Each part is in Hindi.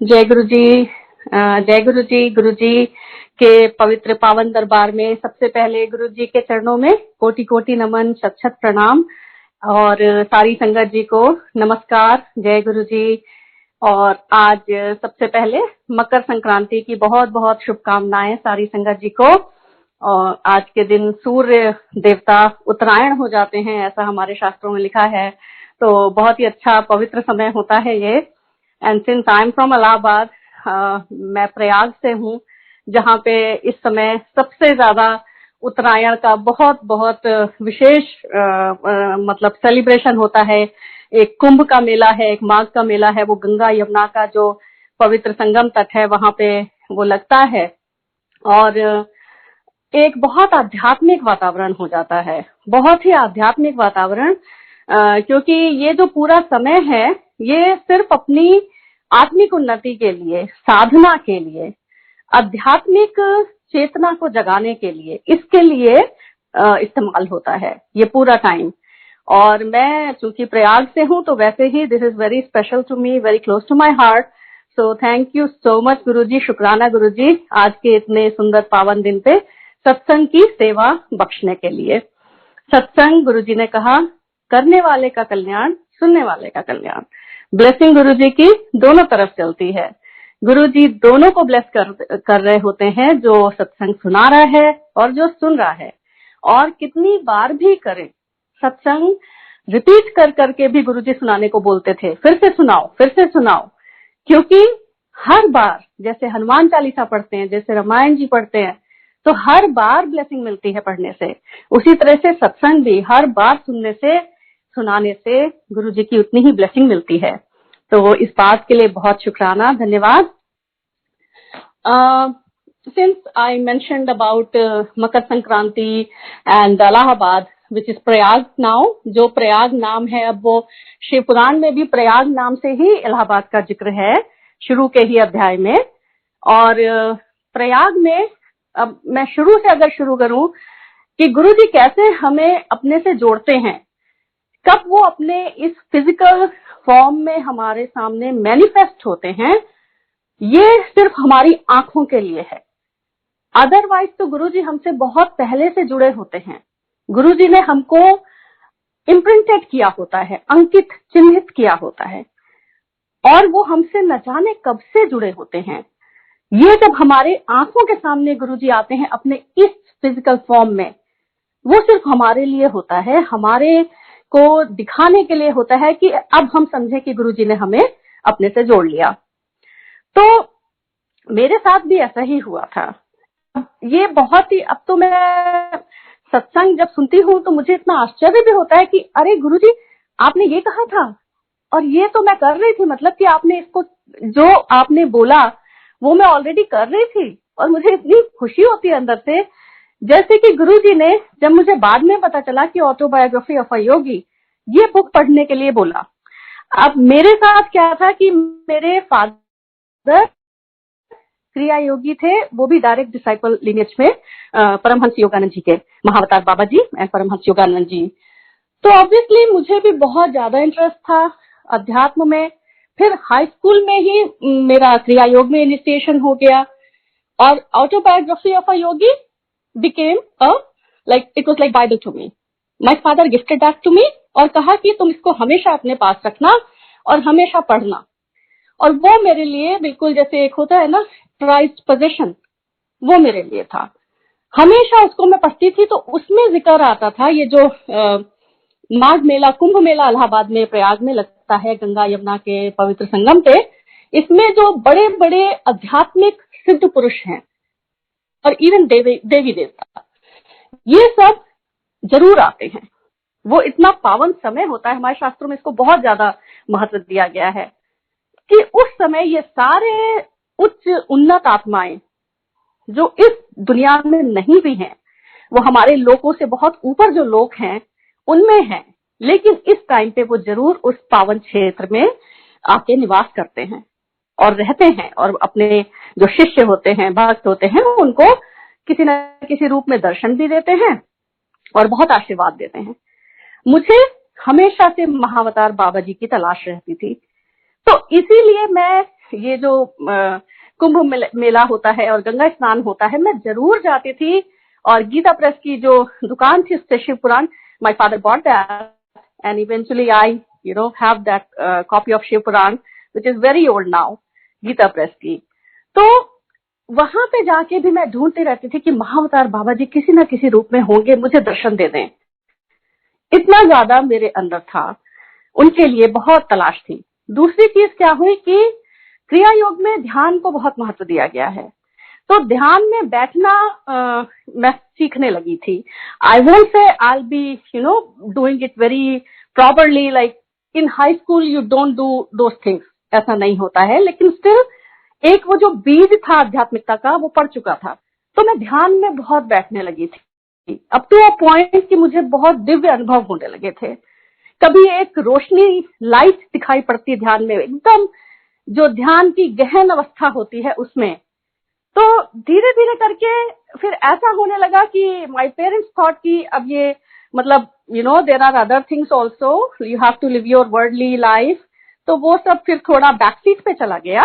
जय गुरु जी। जय गुरु जी। गुरु जी के पवित्र पावन दरबार में सबसे पहले गुरु जी के चरणों में कोटि कोटि नमन, शत शत प्रणाम। और सारी संगत जी को नमस्कार। जय गुरु जी। और आज सबसे पहले मकर संक्रांति की बहुत बहुत शुभकामनाएं सारी संगत जी को। और आज के दिन सूर्य देवता उत्तरायण हो जाते हैं, ऐसा हमारे शास्त्रों में लिखा है। तो बहुत ही अच्छा पवित्र समय होता है ये। And since I am from Allahabad, मैं प्रयाग से हूँ, जहाँ पे इस समय सबसे ज्यादा उत्तरायण का बहुत बहुत विशेष मतलब सेलिब्रेशन होता है। एक कुंभ का मेला है, एक माघ का मेला है, वो गंगा यमुना का जो पवित्र संगम तट है वहां पे वो लगता है। और एक बहुत आध्यात्मिक वातावरण हो जाता है, बहुत ही आध्यात्मिक वातावरण, क्योंकि ये जो पूरा समय है ये सिर्फ अपनी आत्मिक उन्नति के लिए, साधना के लिए, आध्यात्मिक चेतना को जगाने के लिए, इसके लिए इस्तेमाल होता है ये पूरा टाइम। और मैं चूंकि प्रयाग से हूँ तो वैसे ही this is very special to me, very close to my heart. So thank you so much Guru ji, शुक्राना गुरु जी, आज के इतने सुंदर पावन दिन पे सत्संग की सेवा बख्शने के लिए। सत्संग, गुरु जी ने कहा, करने वाले का कल्याण, सुनने वाले का कल्याण। ब्लेसिंग गुरु जी की दोनों तरफ चलती है। गुरु जी दोनों को ब्लेस कर रहे होते हैं, जो सत्संग सुना रहा है और जो सुन रहा है। और कितनी बार भी करें सत्संग, रिपीट कर करके भी गुरु जी सुनाने को बोलते थे, फिर से सुनाओ, फिर से सुनाओ। क्योंकि हर बार जैसे हनुमान चालीसा पढ़ते हैं, जैसे रामायण जी पढ़ते हैं, तो हर बार ब्लेसिंग मिलती है पढ़ने से। उसी तरह से सत्संग भी हर बार सुनने से, सुनाने से गुरु जी की उतनी ही ब्लेसिंग मिलती है। तो इस बात के लिए बहुत शुक्राना, धन्यवाद। Since I mentioned about Makar Sankranti and Allahabad which is Prayag now, जो प्रयाग नाम है, अब वो शिव पुराण में भी प्रयाग नाम से ही इलाहाबाद का जिक्र है शुरू के ही अध्याय में। और प्रयाग में अब मैं शुरू से अगर शुरू करूं कि गुरु जी कैसे हमें अपने से जोड़ते हैं, कब वो अपने इस फिजिकल फॉर्म में हमारे सामने मैनिफेस्ट होते हैं, ये सिर्फ हमारी आंखों के लिए है। अदरवाइज तो गुरुजी हमसे बहुत पहले से जुड़े होते हैं। गुरुजी ने हमको इम्प्रिंटेड किया होता है, अंकित, चिन्हित किया होता है, और वो हमसे न जाने कब से जुड़े होते हैं। ये जब हमारे आंखों के सामने गुरुजी आते हैं अपने इस फिजिकल फॉर्म में, वो सिर्फ हमारे लिए होता है, हमारे को दिखाने के लिए होता है कि अब हम समझे कि गुरुजी ने हमें अपने से जोड़ लिया। तो मेरे साथ भी ऐसा ही हुआ था। ये बहुत ही, अब तो मैं सत्संग जब सुनती हूँ तो मुझे इतना आश्चर्य भी होता है कि अरे गुरुजी आपने ये कहा था और ये तो मैं कर रही थी, मतलब कि आपने इसको, जो आपने बोला वो मैं ऑलरेडी कर रही थी। और मुझे इतनी खुशी होती है अंदर से, जैसे कि गुरुजी ने, जब मुझे बाद में पता चला कि ऑटोबायोग्राफी ऑफ अ योगी, ये बुक पढ़ने के लिए बोला। अब मेरे साथ क्या था कि मेरे फादर क्रिया योगी थे, वो भी डायरेक्ट डिसाइपल लिनेज में परमहंस योगानंद जी के, महाअवतार बाबा जी एंड परमहंस योगानंद जी। तो ऑब्वियसली मुझे भी बहुत ज्यादा इंटरेस्ट था अध्यात्म में। फिर हाई स्कूल में ही मेरा क्रिया योग में इनिशिएशन हो गया, और autobiography of a yogi became like, it was like Bible to me. My father gifted that to me और कहा कि तुम इसको हमेशा अपने पास रखना और हमेशा पढ़ना। और वो मेरे लिए बिल्कुल जैसे एक होता है ना प्राइज्ड पोजीशन, वो मेरे लिए था। हमेशा उसको मैं पढ़ती थी, तो उसमें जिक्र आता था ये जो माघ मेला, कुंभ मेला इलाहाबाद में, प्रयाग में लगता है गंगा यमुना के पवित्र संगम पे। इसमें जो बड़े बड़े आध्यात्मिक सिद्ध पुरुष हैं और इवन देवी देवता, ये सब जरूर आते हैं। वो इतना पावन समय होता है, हमारे शास्त्रों में इसको बहुत ज्यादा महत्व दिया गया है कि उस समय ये सारे उच्च उन्नत आत्माएं जो इस दुनिया में नहीं भी हैं, वो हमारे लोकों से बहुत ऊपर जो लोग हैं उनमें हैं, लेकिन इस टाइम पे वो जरूर उस पावन क्षेत्र में आके निवास करते हैं और रहते हैं, और अपने जो शिष्य होते हैं, भक्त होते हैं, उनको किसी न किसी रूप में दर्शन भी देते हैं और बहुत आशीर्वाद देते हैं। मुझे हमेशा से महाअवतार बाबा जी की तलाश रहती थी, तो इसीलिए मैं ये जो कुंभ मेला होता है और गंगा स्नान होता है, मैं जरूर जाती थी। और गीता प्रेस की जो दुकान थी उससे Shiv Puran, my father bought that and eventually I have that copy of Shiv Puran which is very old now, Gita press की। तो वहां पे जाके भी मैं ढूंढती रहती थी कि महाअवतार बाबा जी किसी ना किसी रूप में होंगे, मुझे दर्शन दे दें। इतना ज्यादा मेरे अंदर था, उनके लिए बहुत तलाश थी। दूसरी चीज क्या हुई कि क्रिया योग में ध्यान को बहुत महत्व दिया गया है, तो ध्यान में बैठना मैं सीखने लगी थी। I won't say I be doing it very properly, like in high school you don't do those things, ऐसा नहीं होता है, लेकिन स्टिल एक वो जो बीज था आध्यात्मिकता का वो पड़ चुका था। तो मैं ध्यान में बहुत बैठने लगी थी, अप टू अ पॉइंट कि मुझे बहुत दिव्य अनुभव होने लगे थे। कभी एक रोशनी लाइट दिखाई पड़ती ध्यान में, एकदम जो ध्यान की गहन अवस्था होती है उसमें। तो धीरे धीरे करके फिर ऐसा होने लगा कि माय पेरेंट्स थॉट कि अब ये मतलब there are other things also, you have to live your worldly life. तो वो सब फिर थोड़ा बैकसीट पे चला गया।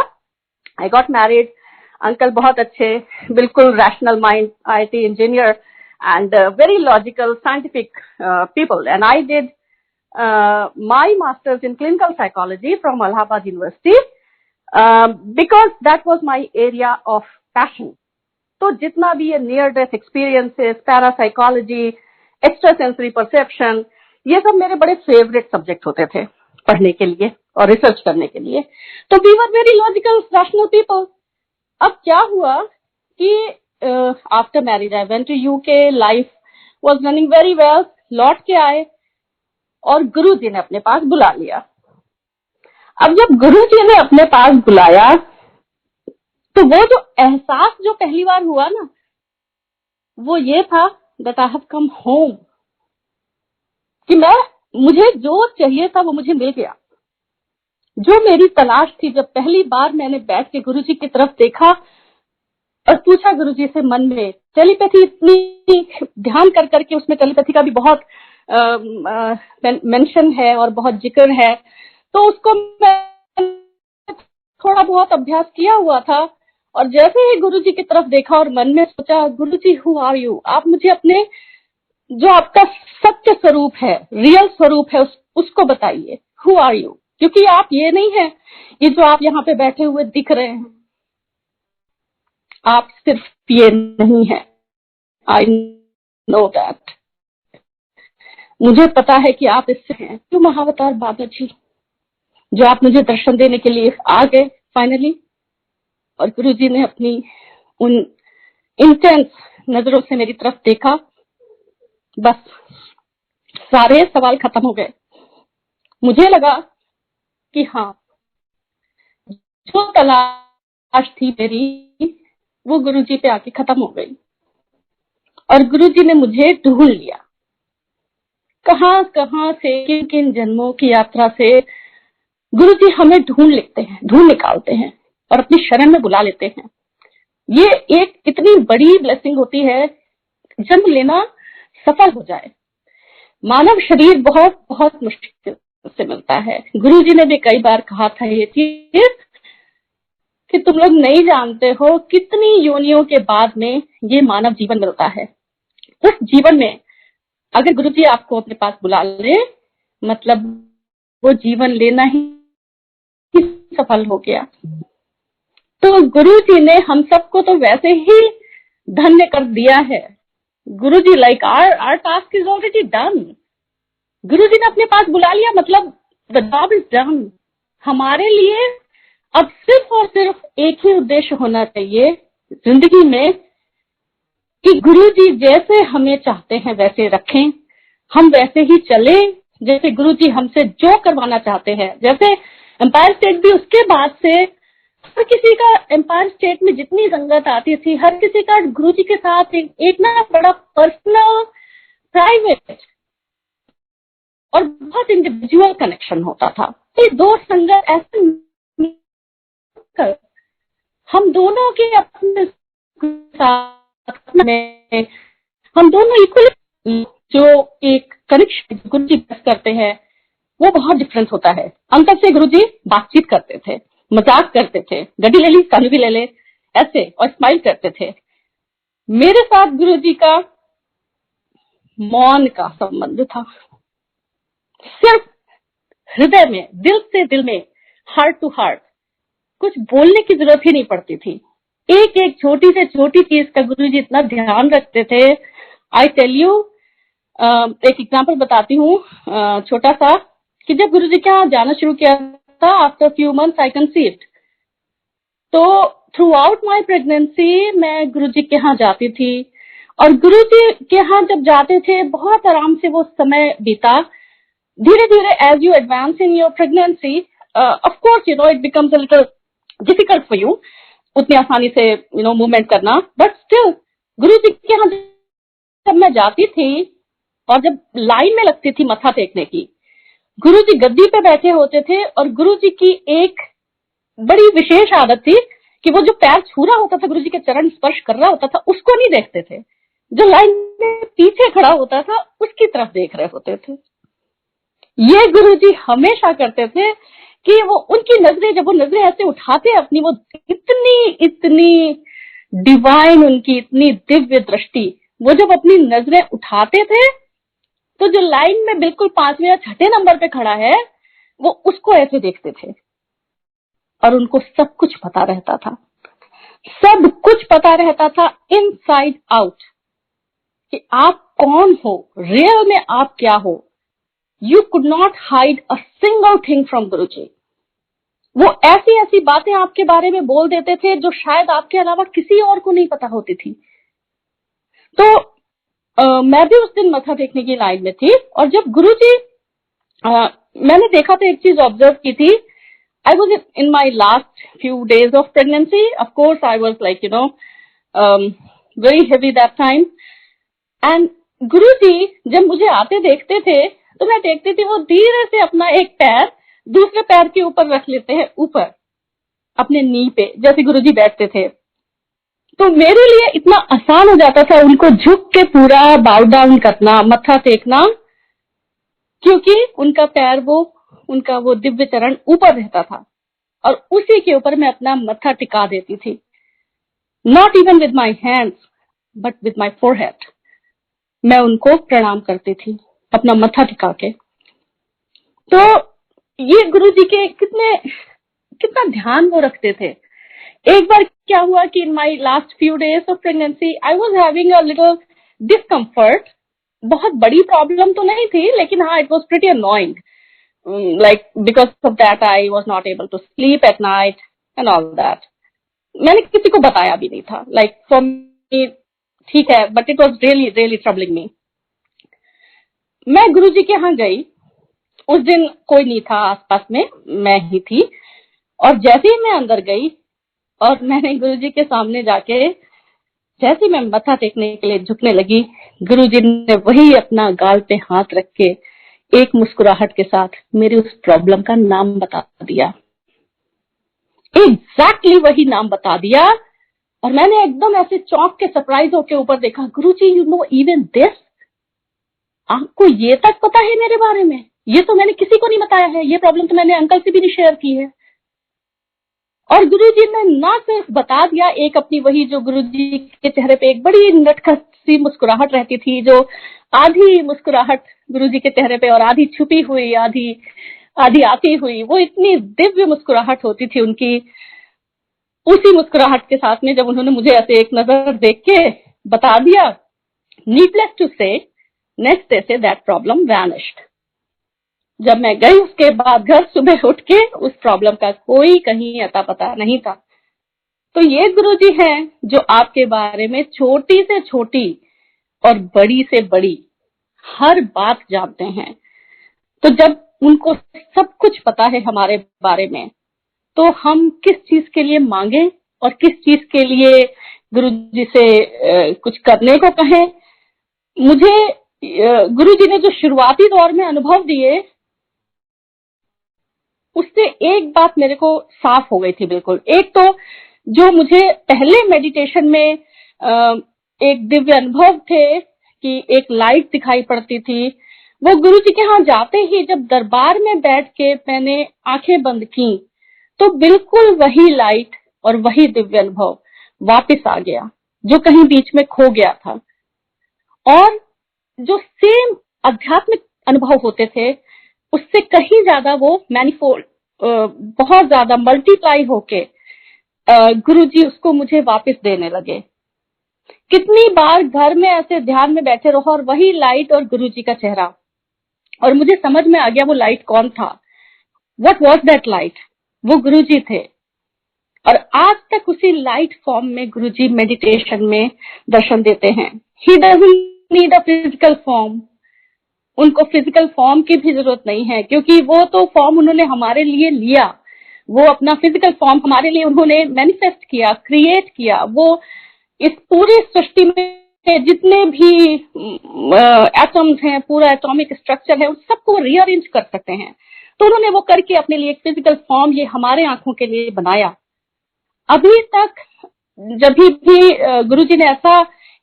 आई गॉट मैरिड, अंकल बहुत अच्छे, बिल्कुल rational mind, IIT engineer and very logical scientific people, and I did my master's in clinical psychology from Allahabad University because that was my area of passion. तो जितना भी ये near death experiences, parapsychology, extra sensory perception, ये सब मेरे बड़े फेवरेट सब्जेक्ट होते थे पढ़ने के लिए और रिसर्च करने के लिए। तो we were very logical rational people. अब क्या हुआ कि after marriage I went to UK, life was running very well, लौट के आए और गुरुजी ने अपने पास बुला लिया। अब जब गुरुजी ने अपने पास बुलाया तो वो जो एहसास जो पहली बार हुआ ना, वो ये था that I have come home, कि मुझे जो चाहिए था वो मुझे मिल गया। जो मेरी तलाश थी, जब पहली बार मैंने बैठ के गुरुजी की तरफ देखा और पूछा गुरुजी से मन में, टेलीपैथी इतनी ध्यान कर करके उसमें टेलीपैथी का भी बहुत मेंशन है और बहुत जिक्र है, तो उसको मैं थोड़ा बहुत अभ्यास किया हुआ था। और जैसे ही गुरुजी की तरफ देखा और मन में सोचा, गुरुजी हु आर यू, आप मुझे अपने जो आपका सत्य स्वरूप है, रियल स्वरूप है, उसको बताइए, हु आर यू। क्योंकि आप ये नहीं है, ये जो आप यहाँ पे बैठे हुए दिख रहे हैं, आप सिर्फ ये नहीं है। आई नो दैट, मुझे पता है कि आप इससे हैं। तो महाअवतार बाबा जी जो आप मुझे दर्शन देने के लिए आ गए फाइनली, और गुरुजी ने अपनी उन इंटेंस नजरों से मेरी तरफ देखा, बस सारे सवाल खत्म हो गए। मुझे लगा कि हाँ, जो तलाश थी मेरी वो गुरुजी पे आके खत्म हो गई और गुरुजी ने मुझे ढूंढ लिया। कहां कहां से, किन किन जन्मों की यात्रा से गुरुजी हमें ढूंढ लेते हैं, ढूंढ निकालते हैं और अपनी शरण में बुला लेते हैं। ये एक इतनी बड़ी ब्लेसिंग होती है, जन्म लेना सफल हो जाए। मानव शरीर बहुत बहुत मुश्किल से मिलता है। गुरुजी ने भी कई बार कहा था ये चीज कि तुम लोग नहीं जानते हो कितनी योनियों के बाद में ये मानव जीवन मिलता है। उस जीवन में अगर गुरुजी आपको अपने पास बुला ले, मतलब वो जीवन लेना ही सफल हो गया। तो गुरुजी ने हम सबको तो वैसे ही धन्य कर दिया है। Guruji like our task is already done. Guruji ने अपने पास बुला लिया, मतलब द जॉब इज डन। हमारे लिए अब सिर्फ और सिर्फ एक ही उद्देश्य होना चाहिए जिंदगी में कि गुरुजी जैसे हमें चाहते हैं वैसे रखें, हम वैसे ही चले जैसे गुरुजी हमसे जो करवाना चाहते हैं। जैसे एम्पायर स्टेट भी उसके बाद से हर किसी का, एम्पायर स्टेट में जितनी रंगत आती थी, हर किसी का गुरुजी के साथ एक ना बड़ा पर्सनल, प्राइवेट और बहुत इंडिविजुअल कनेक्शन होता था। ये दो संगत ऐसे हम दोनों के अपने साथ में हम दोनों इक्वल, जो एक कनेक्शन गुरुजी करते हैं वो बहुत डिफरेंस होता है। अंतर से गुरुजी बातचीत करते थे, मजाक करते थे, गड्डी ले ली कानू भी ले ले, ऐसे, और स्माइल करते थे। मेरे साथ गुरुजी का मौन का संबंध था, सिर्फ हृदय में, दिल से दिल में, हार्ट टू हार्ट, कुछ बोलने की जरूरत ही नहीं पड़ती थी। एक एक छोटी से छोटी चीज का गुरुजी इतना ध्यान रखते थे। आई टेल यू, एक एग्जांपल बताती हूँ छोटा सा, कि जब गुरुजी के यहाँ जाना शुरू किया था, after few months I conceived, तो थ्रू आउट माई प्रेगनेंसी मैं गुरुजी के यहाँ जाती थी, और गुरुजी के यहाँ जब जाते थे बहुत आराम से वो समय बीता। धीरे धीरे as you advance in your pregnancy, of course you know it becomes a little difficult for you उतनी आसानी से यू नो मूवमेंट करना, बट स्टिल गुरुजी के यहाँ जब मैं जाती थी और जब लाइन में लगती थी मत्था टेकने की, गुरुजी गद्दी पे बैठे होते थे, और गुरुजी की एक बड़ी विशेष आदत थी कि वो जो पैर छू रहा होता था, गुरुजी के चरण स्पर्श कर रहा होता था, उसको नहीं देखते थे, जो लाइन में पीछे खड़ा होता था उसकी तरफ देख रहे होते थे। ये गुरुजी हमेशा करते थे कि वो उनकी नजरें, जब वो नजरें ऐसे उठाते अपनी, वो इतनी इतनी डिवाइन, उनकी इतनी दिव्य दृष्टि, वो जब अपनी नजरें उठाते थे तो जो लाइन में बिल्कुल 5वें या 6ठे नंबर पे खड़ा है वो उसको ऐसे देखते थे, और उनको सब कुछ पता रहता था, सब कुछ पता रहता था इनसाइड आउट, कि आप कौन हो, रियल में आप क्या हो। You could not hide a single thing from Guruji. वो ऐसी ऐसी बातें आपके बारे में बोल देते थे जो शायद आपके अलावा किसी और को नहीं पता होती थी। तो मैं भी उस दिन मत्था टेकने की लाइन में थी, और जब गुरुजी, मैंने देखा था, एक चीज ऑब्जर्व की थी, I was in my last few days of pregnancy, of course I was like you know very heavy that time, and Guruji जब मुझे आते देखते थे तो मैं देखती थी वो धीरे से अपना एक पैर दूसरे पैर के ऊपर रख लेते हैं, ऊपर अपने नी पे, जैसे गुरुजी बैठते थे। तो मेरे लिए इतना आसान हो जाता था उनको झुक के पूरा बाउ डाउन करना, मत्था टेकना, क्योंकि उनका पैर, उनका वो दिव्य चरण ऊपर रहता था, और उसी के ऊपर मैं अपना मत्था टिका देती थी। Not even with my hands but with my forehead, मैं उनको प्रणाम करती थी अपना मत्था टिका के। तो ये गुरुजी के कितना ध्यान वो रखते थे। एक बार क्या हुआ कि in my last few days of pregnancy I was having a little discomfort. बहुत बड़ी प्रॉब्लम तो नहीं थी, लेकिन हाँ, it was pretty annoying, like because of that I was not able to sleep at night and all that. मैंने किसी को बताया भी नहीं था, लाइक फॉर मी ठीक है, but it was really really troubling me. मैं गुरुजी के यहाँ गई, उस दिन कोई नहीं था आसपास में, मैं ही थी, और जैसे ही मैं अंदर गई और मैंने गुरुजी के सामने जाके जैसे मैं मत्था टेकने के लिए झुकने लगी, गुरुजी ने वही अपना गाल पे हाथ रख के एक मुस्कुराहट के साथ मेरी उस प्रॉब्लम का नाम बता दिया, एग्जैक्टली वही नाम बता दिया। और मैंने एकदम ऐसे चौंक के सरप्राइज होके ऊपर देखा, गुरुजी यू नो इवन दिस, आपको ये तक पता है मेरे बारे में? ये तो मैंने किसी को नहीं बताया है, ये प्रॉब्लम तो मैंने अंकल से भी नहीं शेयर की है। और गुरुजी ने ना सिर्फ बता दिया, एक अपनी वही जो गुरुजी के चेहरे पे एक बड़ी नटखट सी मुस्कुराहट रहती थी, जो आधी मुस्कुराहट गुरुजी के चेहरे पे और आधी छुपी हुई, आधी आधी आती हुई, वो इतनी दिव्य मुस्कुराहट होती थी उनकी। उसी मुस्कुराहट के साथ में जब उन्होंने मुझे ऐसे एक नजर देख के बता दिया, नीडलेस टू से next day say that problem vanished. जब मैं गई उसके बाद घर, सुबह उठ के उस प्रॉब्लम का कोई कहीं अता पता नहीं था। तो ये गुरुजी हैं जो आपके बारे में छोटी से छोटी और बड़ी से बड़ी हर बात जानते हैं। तो जब उनको सब कुछ पता है हमारे बारे में, तो हम किस चीज के लिए मांगे और किस चीज के लिए गुरुजी से कुछ करने को कहें। मुझे गुरुजी ने जो शुरुआती दौर में अनुभव दिए, उससे एक बात मेरे को साफ हो गई थी बिल्कुल। एक तो जो मुझे पहले मेडिटेशन में एक दिव्य अनुभव थे कि एक लाइट दिखाई पड़ती थी, वो गुरुजी के यहाँ जाते ही जब दरबार में बैठ के मैंने आंखें बंद की, तो बिल्कुल वही लाइट और वही दिव्य अनुभव वापस आ गया जो कहीं बीच में खो गया था। और जो सेम आध्यात्मिक अनुभव होते थे उससे कहीं ज्यादा वो मैनिफोल्ड, बहुत ज्यादा मल्टीप्लाई होके गुरुजी उसको मुझे वापस देने लगे। कितनी बार घर में ऐसे ध्यान में बैठे रहो और वही लाइट और गुरुजी का चेहरा, और मुझे समझ में आ गया वो लाइट कौन था। What was that light? वो गुरुजी थे। और आज तक उसी लाइट फॉर्म में गुरुजी मेडिटेशन में दर्शन देते हैं। He doesn't need a physical form. उनको फिजिकल फॉर्म की भी जरूरत नहीं है, क्योंकि वो तो फॉर्म उन्होंने हमारे लिए लिया। वो अपना फिजिकल फॉर्म हमारे लिए उन्होंने मैनिफेस्ट किया, क्रिएट किया। वो इस पूरी सृष्टि में जितने भी एटम्स हैं, पूरा एटॉमिक स्ट्रक्चर है, उन सबको रीअरेंज कर सकते हैं। तो उन्होंने वो करके अपने लिए एक फिजिकल फॉर्म ये हमारे आंखों के लिए बनाया। अभी तक जब भी गुरुजी ने ऐसा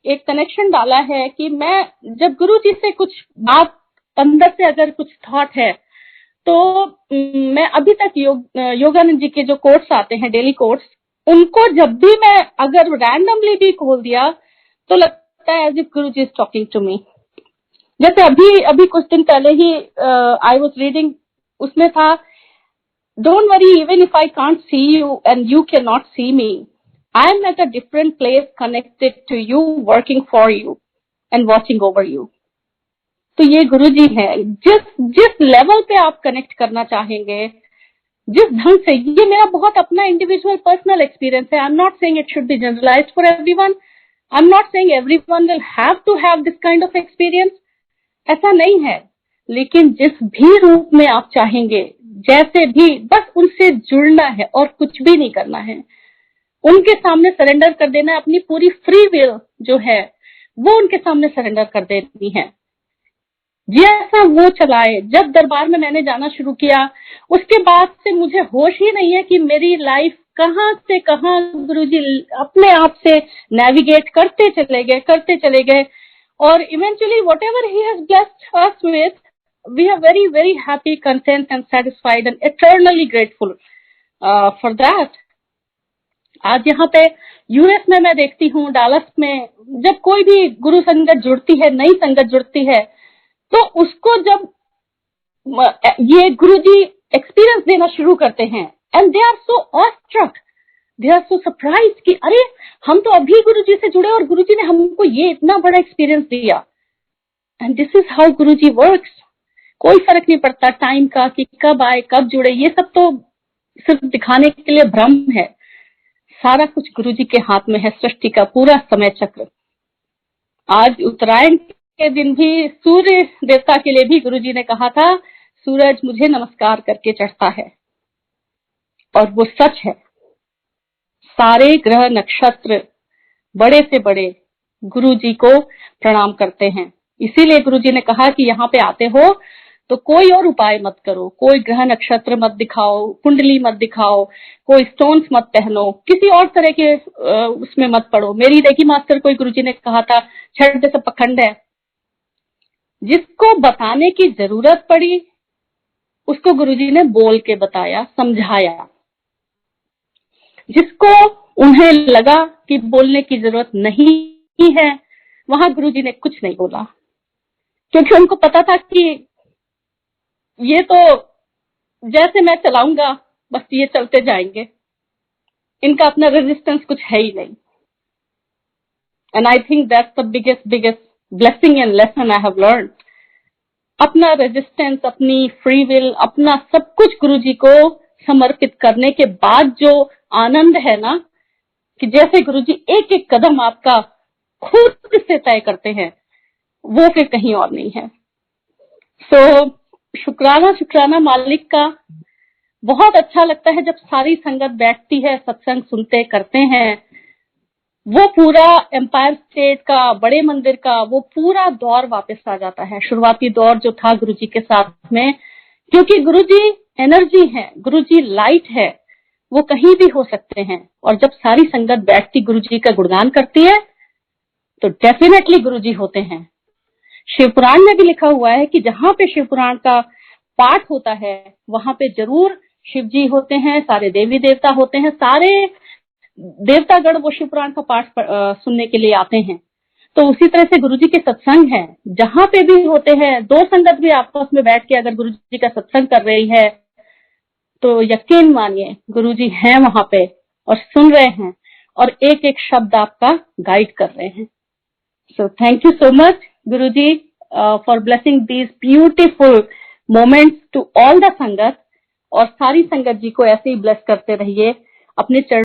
एक कनेक्शन डाला है कि मैं जब गुरुजी से कुछ बात अंदर से अगर कुछ थॉट है तो मैं अभी तक योगानंद जी के जो कोट्स आते हैं, डेली कोट्स, उनको जब भी मैं अगर रैंडमली भी खोल दिया तो लगता है as if Guruji is talking to me. जैसे अभी कुछ दिन पहले ही आई वाज रीडिंग, उसमें था, don't worry even if I can't see you and you can not see me, I am at a different place connected to you, working for you and watching over you. तो ये गुरुजी है। जिस लेवल पे आप कनेक्ट करना चाहेंगे, जिस ढंग से, ये मेरा बहुत अपना इंडिविजुअल पर्सनल एक्सपीरियंस है। I am not saying it should be generalised for everyone. I am not saying everyone will have to have this kind of experience, ऐसा नहीं है। लेकिन जिस भी रूप में आप चाहेंगे, जैसे भी, बस उनसे जुड़ना है और कुछ भी नहीं करना है। उनके सामने सरेंडर कर देना है, अपनी पूरी फ्री विल जो है वो उनके सामने सरेंडर कर देनी है। जैसा वो चलाए। जब दरबार में मैंने जाना शुरू किया उसके बाद से मुझे होश ही नहीं है कि मेरी लाइफ कहाँ से कहाँ गुरुजी अपने आप से नेविगेट करते चले गए। और eventually whatever he has blessed us with, we are very very happy, content and satisfied and eternally grateful for that. आज यहाँ पे यूएस में मैं देखती हूँ, डालस में, जब कोई भी गुरु संगत जुड़ती है, नई संगत जुड़ती है, तो उसको जब ये गुरुजी एक्सपीरियंस देना शुरू करते हैं, and they are so awestruck, they are so surprise कि अरे हम तो अभी गुरुजी से जुड़े और गुरुजी ने हमको ये इतना बड़ा एक्सपीरियंस दिया। And this is how Guruji works. कोई फर्क नहीं पड़ता टाइम का कि कब आए कब जुड़े, ये सब तो सिर्फ दिखाने के लिए भ्रम है। सारा कुछ गुरुजी के हाथ में है, सृष्टि का पूरा समय चक्र। आज उत्तरायण के दिन भी सूर्य देवता के लिए भी गुरुजी ने कहा था, सूरज मुझे नमस्कार करके चढ़ता है, और वो सच है। सारे ग्रह नक्षत्र बड़े से बड़े गुरुजी को प्रणाम करते हैं। इसीलिए गुरुजी ने कहा कि यहाँ पे आते हो तो कोई और उपाय मत करो, कोई ग्रह नक्षत्र मत दिखाओ, कुंडली मत दिखाओ, कोई स्टोन्स मत पहनो, किसी और तरह के उसमें मत पड़ो। मेरी रेकी मास्टर को गुरुजी ने कहा था, छठ जैसे पखंड है। जिसको बताने की जरूरत पड़ी उसको गुरुजी ने बोल के बताया, समझाया। जिसको उन्हें लगा कि बोलने की जरूरत नहीं है, वहां गुरुजी ने कुछ नहीं बोला, क्योंकि उनको पता था कि ये तो जैसे मैं चलाऊंगा बस ये चलते जाएंगे, इनका अपना रेजिस्टेंस कुछ है ही नहीं। And I think that's the biggest blessing and lesson I have learn. अपना रेजिस्टेंस, अपनी फ्री विल, अपना सब कुछ गुरुजी को समर्पित करने के बाद जो आनंद है ना, कि जैसे गुरुजी एक एक कदम आपका खुद से तय करते हैं, वो फिर कहीं और नहीं है। सो शुक्राना मालिक का। बहुत अच्छा लगता है जब सारी संगत बैठती है, सत्संग सुनते करते हैं। वो पूरा एम्पायर स्टेट का, बड़े मंदिर का वो पूरा दौर वापस आ जाता है, शुरुआती दौर जो था गुरुजी के साथ में। क्योंकि गुरुजी एनर्जी है, गुरुजी लाइट है, वो कहीं भी हो सकते हैं। और जब सारी संगत बैठती गुरुजी का गुणगान करती है तो डेफिनेटली गुरुजी होते हैं। शिवपुराण में भी लिखा हुआ है कि जहां पे शिवपुराण का पाठ होता है वहां पे जरूर शिव जी होते हैं, सारे देवी देवता होते हैं, सारे देवतागण वो शिव पुराण का पाठ सुनने के लिए आते हैं। तो उसी तरह से गुरुजी के सत्संग है, जहां पे भी होते हैं, दो संगत भी आपस में बैठ के अगर गुरुजी का सत्संग कर रही है तो यकीन मानिए गुरुजी हैं वहां पे और सुन रहे हैं और एक एक शब्द आपका गाइड कर रहे हैं। So thank you so much Guruji for blessing these beautiful moments to all the sangat, और सारी संगत जी को ऐसे ही ब्लेस करते रहिए अपने चरण